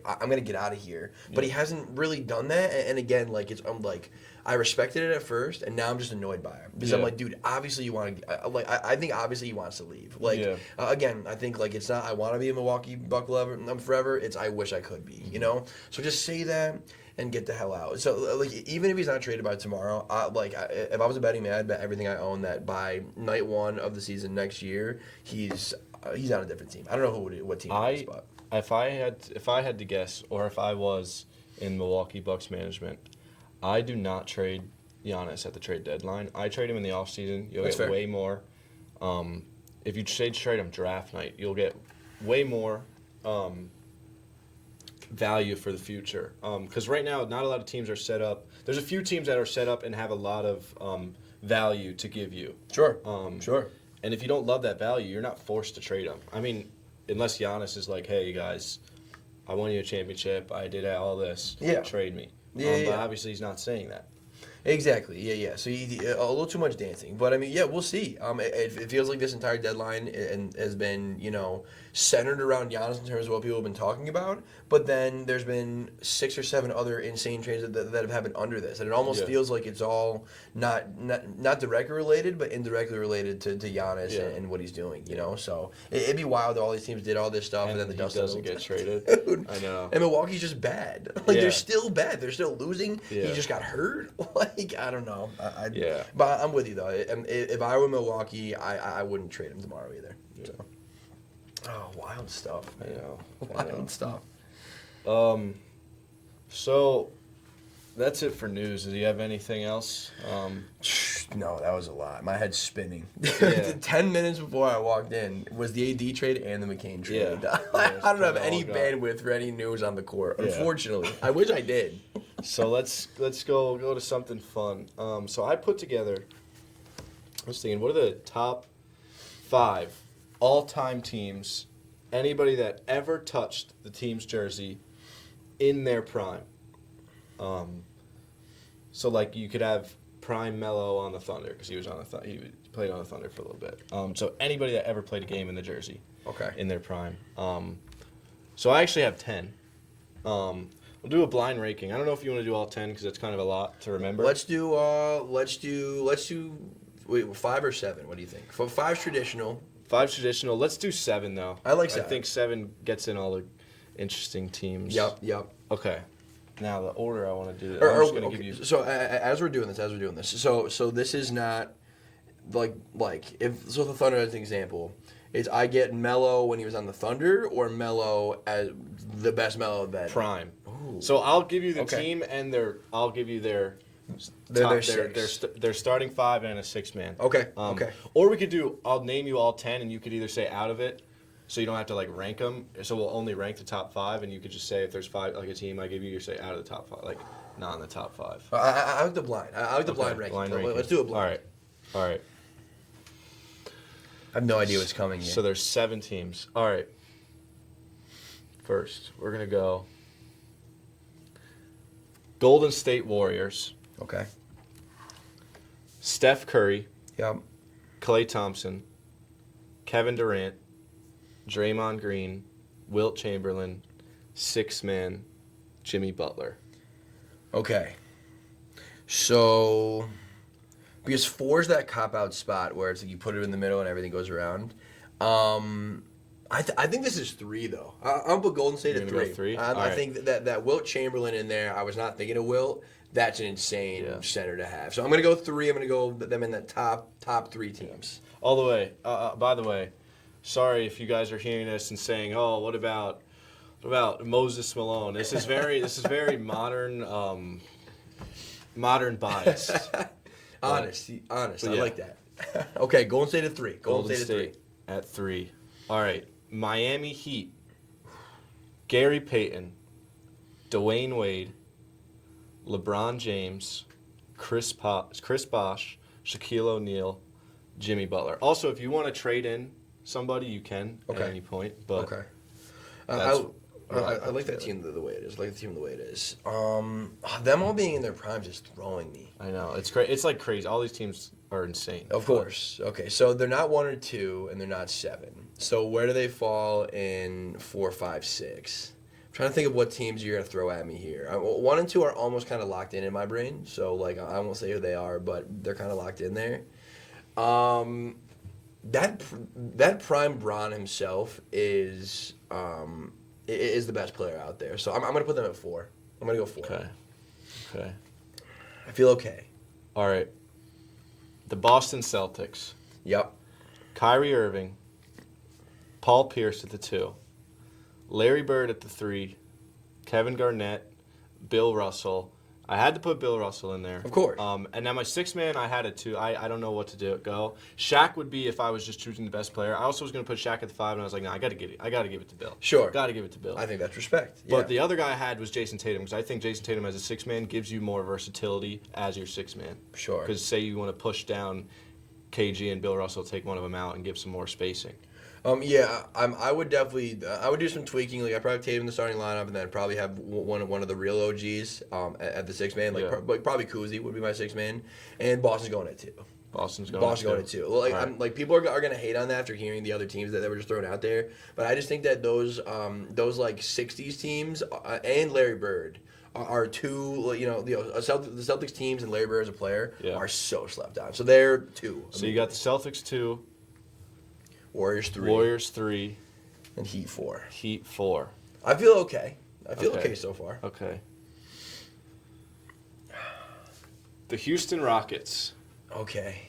I'm gonna get out of here. But he hasn't really done that, and again, like, I'm like, I respected it at first, and now I'm just annoyed by him because I'm like, dude, obviously you want to. Like, I think obviously he wants to leave. Like, again, I think, like, it's not I want to be a Milwaukee Buck lover forever. It's I wish I could be. You know, so just say that and get the hell out. So, like, even if he's not traded by tomorrow, if I was a betting man, I'd bet everything I own that by night one of the season next year, he's on a different team. I don't know what team it is, but if I had to guess, or if I was in Milwaukee Bucks management, I do not trade Giannis at the trade deadline. I trade him in the offseason. You'll get way more. If you trade him draft night, you'll get way more value for the future. Because right now, not a lot of teams are set up. There's a few teams that are set up and have a lot of value to give you. Sure. And if you don't love that value, you're not forced to trade him. I mean, unless Giannis is like, hey, guys, I won you a championship. I did all this. Yeah. Trade me. But obviously he's not saying that. Exactly. Yeah. So a little too much dancing, but I mean, yeah, we'll see. It feels like this entire deadline has been, centered around Giannis in terms of what people have been talking about. But then there's been 6 or 7 other insane trades that have happened under this, and it almost feels like it's all not directly related, but indirectly related to Giannis and what he's doing. So it'd be wild that all these teams did all this stuff, and then the dust doesn't get traded. Dude. I know. And Milwaukee's just bad. They're still bad. They're still losing. Yeah. He just got hurt. I don't know. Yeah. But I'm with you, though. If I were Milwaukee, I wouldn't trade him tomorrow either. Yeah. So. Oh, wild stuff. I know. Wild stuff. So that's it for news. Do you have anything else? No, that was a lot. My head's spinning. Yeah. 10 minutes before I walked in was the AD trade and the McCain trade. Yeah. I don't have any bandwidth for any news on the court, unfortunately. I wish I did. So let's go to something fun. So I put together. I was thinking, what are the top 5 all-time teams? Anybody that ever touched the team's jersey in their prime. So like you could have prime Melo on the Thunder because he was on the he played on the Thunder for a little bit. So anybody that ever played a game in the jersey, in their prime. So I actually have 10. We'll do a blind ranking. I don't know if you want to do all 10 because it's kind of a lot to remember. Let's do 5 or 7. What do you think? 5's traditional. 5's traditional. Let's do 7 though. I like 7. I think 7 gets in all the interesting teams. Yep. Okay. Now the order I want to do. I'm just going to give you. So as we're doing this. So this is not like if the Thunder as an example. It's I get Melo when he was on the Thunder or Melo as the best Melo that prime. Ooh. So I'll give you the team and I'll give you their starting 5 and a 6-man. Okay. Or we could do. I'll name you all 10 and you could either say out of it, so you don't have to rank them. So we'll only rank the top 5, and you could just say if there's 5 a team I give you, you say out of the top 5, not in the top 5. I like the blind. I like the blind ranking. Let's do a blind. All right. I have no idea what's coming here. So there's 7 teams. All right. First, we're gonna go Golden State Warriors. Okay. Steph Curry. Yep. Klay Thompson. Kevin Durant. Draymond Green. Wilt Chamberlain. 6-man. Jimmy Butler. Okay. So, because 4 is that cop-out spot where it's like you put it in the middle and everything goes around. I think this is 3, though. I'll put Golden State at 3. Go 3? I think that Wilt Chamberlain in there, I was not thinking of Wilt. That's an insane center to have. So I'm going to go 3. I'm going to go them in the top 3 teams. All the way. By the way, sorry if you guys are hearing this and saying, "Oh, what about Moses Malone?" This is very modern bias. Honest. I yeah. like that. Okay, Golden State at 3. Golden State at 3. All right, Miami Heat. Gary Payton, Dwayne Wade, LeBron James, Chris Bosh, Shaquille O'Neal, Jimmy Butler. Also, if you want to trade in somebody, you can at any point. But I like that team the way it is. Them all being in their primes is throwing me. I know. It's great. It's crazy. All these teams are insane. Of course. Okay, so they're not 1 or 2, and they're not 7. So where do they fall in 4, 5, 6? I'm trying to think of what teams you're going to throw at me here. 1 and 2 are almost kind of locked in my brain. So, I won't say who they are, but they're kind of locked in there. That prime Bron himself is the best player out there. So I'm going to put them at 4. I'm going to go 4. Okay. I feel okay. All right. The Boston Celtics. Yep. Kyrie Irving. Paul Pierce at the 2. Larry Bird at the 3. Kevin Garnett. Bill Russell. I had to put Bill Russell in there. Of course. And now my 6-man, I had it too. I don't know what to go. Shaq would be if I was just choosing the best player. I also was going to put Shaq at the 5, and I was like, no, I got to give it to Bill. Sure. Got to give it to Bill. I think that's respect. Yeah. But the other guy I had was Jason Tatum, because I think Jason Tatum as a 6-man gives you more versatility as your 6-man. Sure. Because say you want to push down KG and Bill Russell, take one of them out and give some more spacing. I would definitely, I would do some tweaking. Like I probably Tatum in the starting lineup, and then probably have one of the real OGs at the six man. Like probably Kuzi would be my six man, and Boston's going at 2. Boston's going at 2. Like right. like people are gonna hate on that after hearing the other teams that were just thrown out there. But I just think that those like '60s teams and Larry Bird are two. The Celtics teams and Larry Bird as a player are so slept on. So they're 2. So you got the Celtics 2, Warriors 3, Warriors 3, and Heat 4. Heat 4. I feel okay. I feel okay so far. Okay. The Houston Rockets. Okay.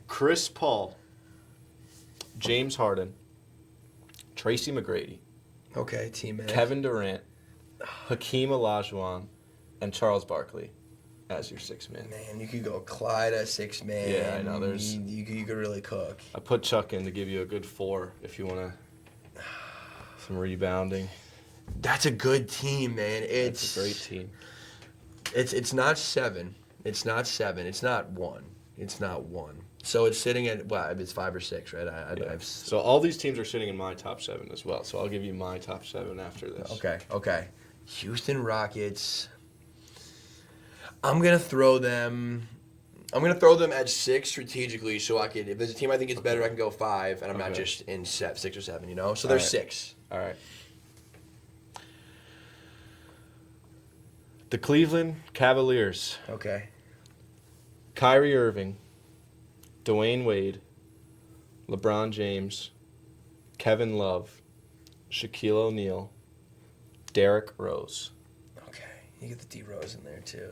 Chris Paul, James Harden, Tracy McGrady, Okay, teammate. Kevin Durant, Hakeem Olajuwon, and Charles Barkley as your 6-man. Man, you could go Clyde at 6-man. Yeah, I know. There's you could really cook. I put Chuck in to give you a good 4 if you want some rebounding. That's a good team, man. It's a great team. It's not 7. It's not 7. It's not 1. It's not 1. So it's sitting at it's 5 or 6, right? So all these teams are sitting in my top 7 as well. So I'll give you my top 7 after this. Okay. Houston Rockets. I'm gonna throw them at 6 strategically, so I could. If there's a team I think it's better, I can go 5, and I'm not just in 6 or 7. You know. So there's 6. All right. The Cleveland Cavaliers. Okay. Kyrie Irving, Dwayne Wade, LeBron James, Kevin Love, Shaquille O'Neal, Derrick Rose. Okay, you get the D Rose in there too.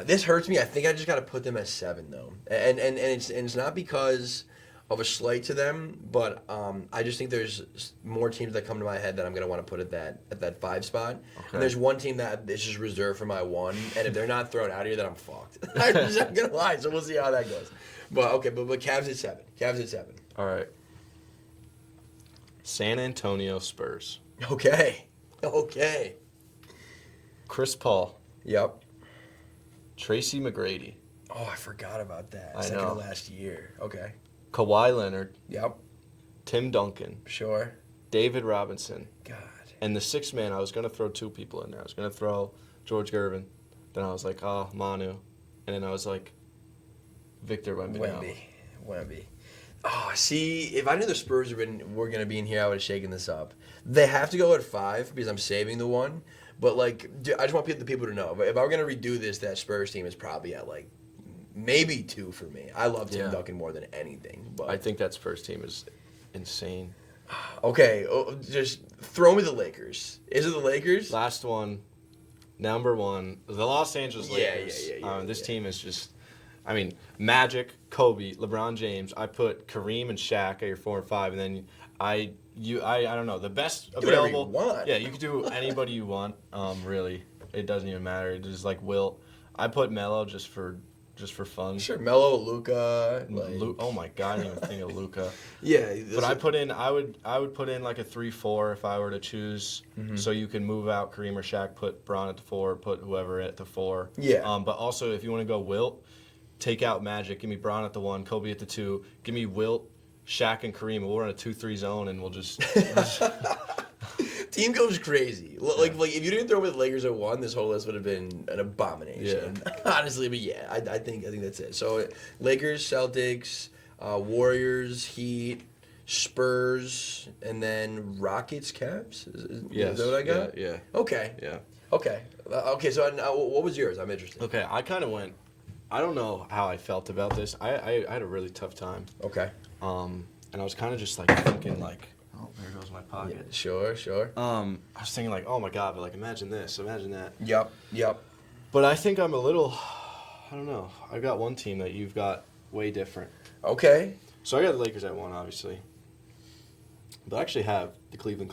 This hurts me. I think I just got to put them at 7 though, and it's not because of a slight to them, but I just think there's more teams that come to my head that I'm gonna want to put at that 5 spot. Okay. And there's one team that is just reserved for my 1, and if they're not thrown out here, then I'm fucked. I'm just not gonna lie. So we'll see how that goes. But okay, but Cavs at 7. Cavs at 7. All right. San Antonio Spurs. Okay. Chris Paul. Yep. Tracy McGrady. Oh, I forgot about that. I Second know. to last year. Okay. Kawhi Leonard. Yep. Tim Duncan. Sure. David Robinson. God. And the 6th man, I was going to throw 2 people in there. I was going to throw George Gervin. Then I was like, Manu. And then I was like, Victor Wembanyama. Wemby. Oh, see, if I knew the Spurs were going to be in here, I would have shaken this up. They have to go at 5 because I'm saving the 1. But, like, I just want the people to know. If I were going to redo this, that Spurs team is probably at, like, maybe 2 for me. I love Tim Duncan more than anything. But I think that Spurs team is insane. Okay, just throw me the Lakers. Is it the Lakers? Last one, number 1, the Los Angeles Lakers. Yeah. This team is just, Magic, Kobe, LeBron James. I put Kareem and Shaq at your 4 and 5, and then I don't know, the best available. Do whatever you want. Yeah, you can do anybody you want. Really, it doesn't even matter. It's just like Wilt. I put Melo just for fun. Sure, Melo, Luka. Oh my God, I didn't even think of Luka. Yeah, but I would put in like a 3-4 if I were to choose. Mm-hmm. So you can move out Kareem or Shaq, put Bron at the 4, put whoever at the 4. Yeah. But also if you want to go Wilt, take out Magic, give me Bron at the 1, Kobe at the 2, give me Wilt, Shaq, and Kareem. We'll run a 2-3 zone and we'll just. Team goes crazy. Like if you didn't throw with the Lakers at 1, this whole list would have been an abomination. Yeah. Honestly, but yeah, I think that's it. So Lakers, Celtics, Warriors, Heat, Spurs, and then Rockets, Cavs. Is that what I got? Yeah. Okay. Yeah. Okay. So what was yours? I'm interested. Okay, I kind of went. I don't know how I felt about this. I had a really tough time. Okay. And I was kind of just like thinking like. Oh, there goes my pocket. Yeah, sure. I was thinking like, oh my God, but like imagine this, imagine that. Yep. But I think I'm a little, I don't know. I got one team that you've got way different. Okay. So I got the Lakers at 1, obviously. But I actually have the Cleveland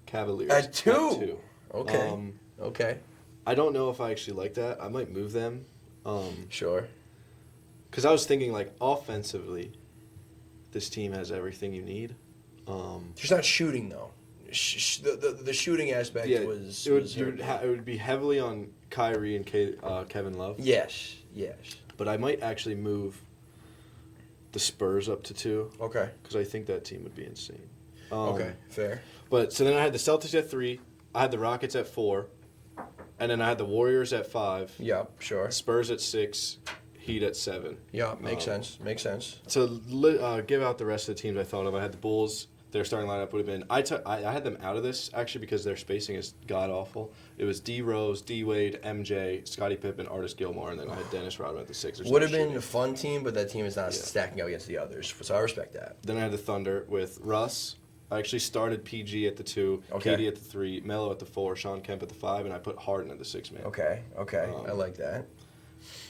Cavaliers at 2. Okay. Okay. I don't know if I actually like that. I might move them. Sure. Because I was thinking like offensively, this team has everything you need. Just not shooting though. The shooting aspect was. It would be heavily on Kyrie and Kevin Love. Yes. But I might actually move the Spurs up to 2. Okay. Because I think that team would be insane. Okay, fair. But so then I had the Celtics at 3. I had the Rockets at 4. And then I had the Warriors at 5. Yep, sure. Spurs at 6. Heat at 7. Yeah, makes sense. Makes sense. To give out the rest of the teams I thought of, I had the Bulls. Their starting lineup would have been. I had them out of this actually because their spacing is god awful. It was D Rose, D Wade, MJ, Scottie Pippen, Artis Gilmore, and then I had Dennis Rodman at the Sixers. Would have been a fun team, but that team is not stacking up against the others. So I respect that. Then I had the Thunder with Russ. I actually started PG at the 2, KD at the 3, Melo at the 4, Sean Kemp at the 5, and I put Harden at the 6 man. Okay. I like that.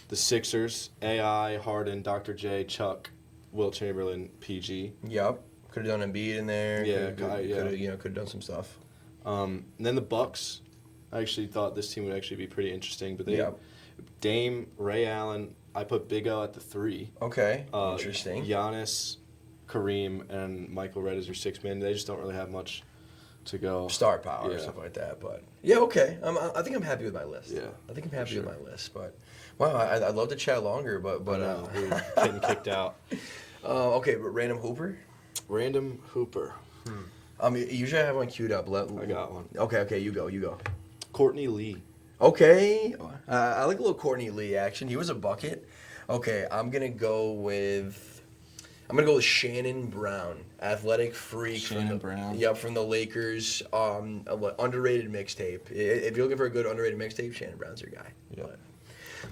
The Sixers, AI, Harden, Dr. J, Chuck, Wilt Chamberlain, PG. Yep. Could have done Embiid in there. Yeah, could have done some stuff. And then the Bucks. I actually thought this team would actually be pretty interesting, but Dame, Ray Allen. I put Big O at the 3. Okay, interesting. Giannis, Kareem, and Michael Redd as your 6 man. They just don't really have much to go. Star power or something like that, but okay. I think I'm happy with my list. Yeah, I think I'm happy with my list, but wow, I'd love to chat longer, but we're getting kicked out. Okay, but random hooper. Random hooper. Usually I have one queued up. I got one. Okay, you go. Courtney Lee. Okay, I like a little Courtney Lee action. He was a bucket. Okay, I'm gonna go with Shannon Brown, athletic freak. Shannon Brown. Yep, from the Lakers. Underrated mixtape. If you're looking for a good underrated mixtape, Shannon Brown's your guy. Yeah.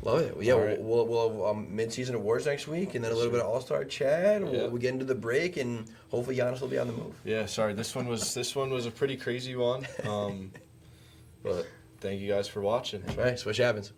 Love it. Yeah, right. we'll have mid-season awards next week, and then a little bit of All-Star chat. We'll get into the break, and hopefully Giannis will be on the move. Yeah, sorry. This one was a pretty crazy one. But thank you guys for watching. That's right. Swish Happens.